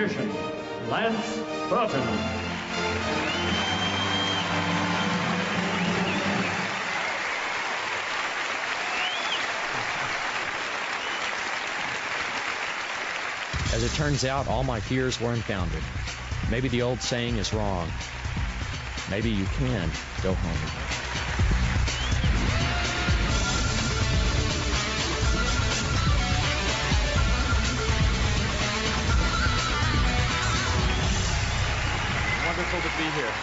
magician, Lance Burton. As it turns out, all my fears were unfounded. Maybe the old saying is wrong. Maybe you can go home. Wonderful to be here.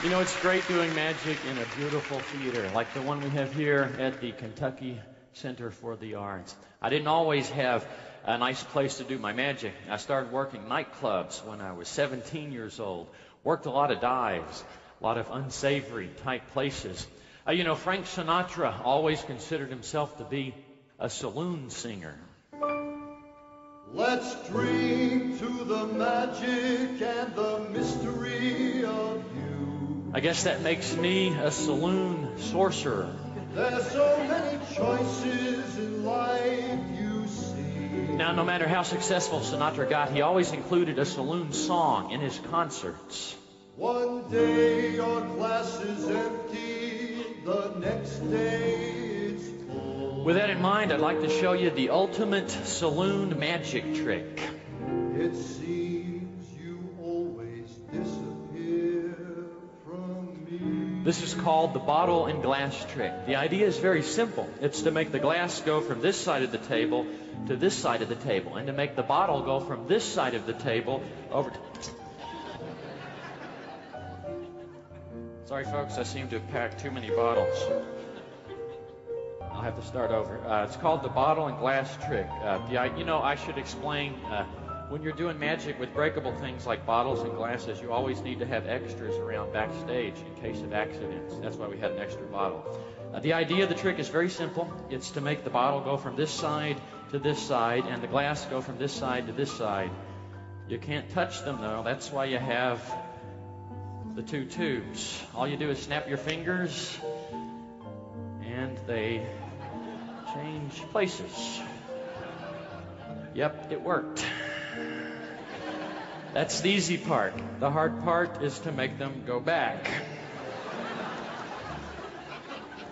You know, it's great doing magic in a beautiful theater like the one we have here at the Kentucky Center for the Arts. I didn't always have a nice place to do my magic. I started working nightclubs when I was 17 years old. Worked a lot of dives, a lot of unsavory type places. You know, Frank Sinatra always considered himself to be a saloon singer. Let's dream to the magic and the mystery of you. I guess that makes me a saloon sorcerer. There's so many choices in life, you see. Now, no matter how successful Sinatra got, he always included a saloon song in his concerts. One day your glass is empty, the next day it's full. With that in mind, I'd like to show you the ultimate saloon magic trick. It seems you always disappear from me. This is called the bottle and glass trick. The idea is very simple. It's to make the glass go from this side of the table to this side of the table, and to make the bottle go from this side of the table over to... Sorry, folks, I seem to have packed too many bottles. I'll have to start over. It's called the bottle and glass trick. You know, I should explain, when you're doing magic with breakable things like bottles and glasses, you always need to have extras around backstage in case of accidents. That's why we had an extra bottle. The idea of the trick is very simple. It's to make the bottle go from this side to this side, and the glass go from this side to this side. You can't touch them, though. That's why you have the two tubes. All you do is snap your fingers, and they change places. Yep, it worked. That's the easy part. The hard part is to make them go back.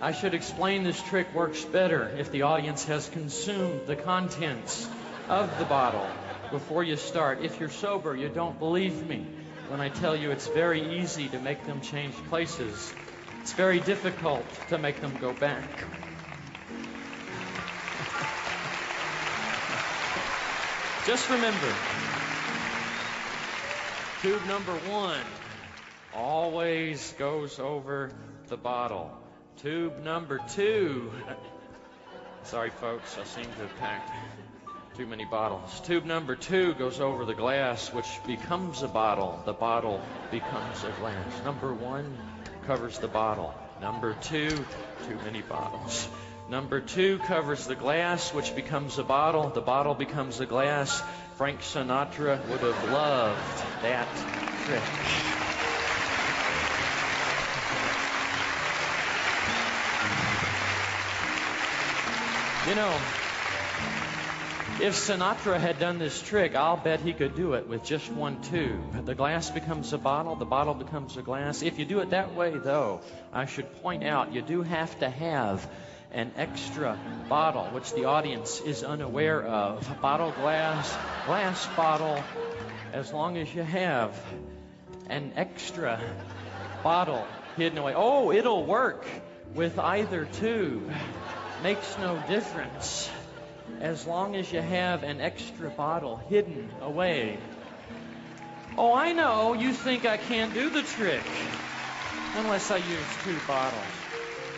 I should explain this trick works better if the audience has consumed the contents of the bottle before you start. If you're sober, you don't believe me when I tell you it's very easy to make them change places. It's very difficult to make them go back. Just remember, tube number 1 always goes over the bottle. Tube number 2, sorry folks, I seem to have packed too many bottles. Tube number 2 goes over the glass, which becomes a bottle. The bottle becomes a glass. Number 1 covers the bottle. Number 2, too many bottles. Number 2 covers the glass, which becomes a bottle. The bottle becomes a glass. Frank Sinatra would have loved that trick. You know, if Sinatra had done this trick, I'll bet he could do it with just one tube. The glass becomes a bottle, the bottle becomes a glass. If you do it that way, though, I should point out you do have to have an extra bottle, which the audience is unaware of. Bottle, glass, glass, bottle. As long as you have an extra bottle hidden away. Oh, it'll work with either tube. Makes no difference. As long as you have an extra bottle hidden away. Oh, I know, you think I can't do the trick unless I use 2 bottles.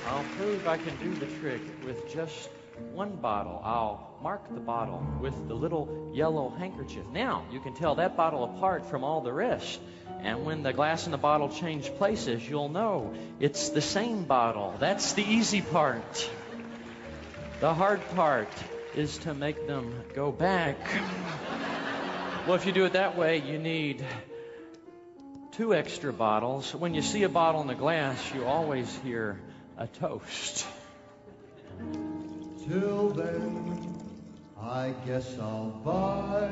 I'll prove I can do the trick with just 1 bottle. I'll mark the bottle with the little yellow handkerchief. Now, you can tell that bottle apart from all the rest. And when the glass and the bottle change places, you'll know it's the same bottle. That's the easy part. The hard part is to make them go back. Well, if you do it that way, you need 2 extra bottles. When you see a bottle in the glass, you always hear a toast. Till then, I guess I'll buy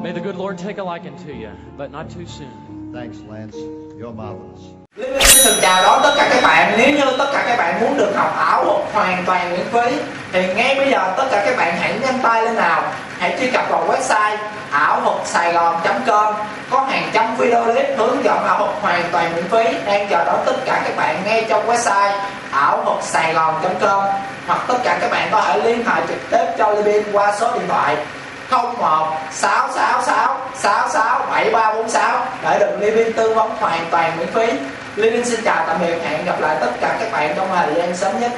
May the good Lord take a liking to you, but not too soon. Thanks, Lance. You're marvelous. LeePin xin được chào đón tất cả các bạn. Nếu như tất cả các bạn muốn được học ảo thuật hoàn toàn miễn phí thì ngay bây giờ tất cả các bạn hãy nhanh tay lên nào. Hãy truy cập vào website ảo thuật.com. Có hàng trăm video clip hướng dẫn ảo thuật hoàn toàn miễn phí đang chờ đón tất cả các bạn ngay trong website ảo thuật.com. Hoặc tất cả các bạn có thể liên hệ trực tiếp cho LeePin qua số điện thoại 01 666 66 7346 để được LeePin tư vấn hoàn toàn miễn phí. LeePin xin chào tạm biệt, hẹn gặp lại tất cả các bạn trong thời gian sớm nhất.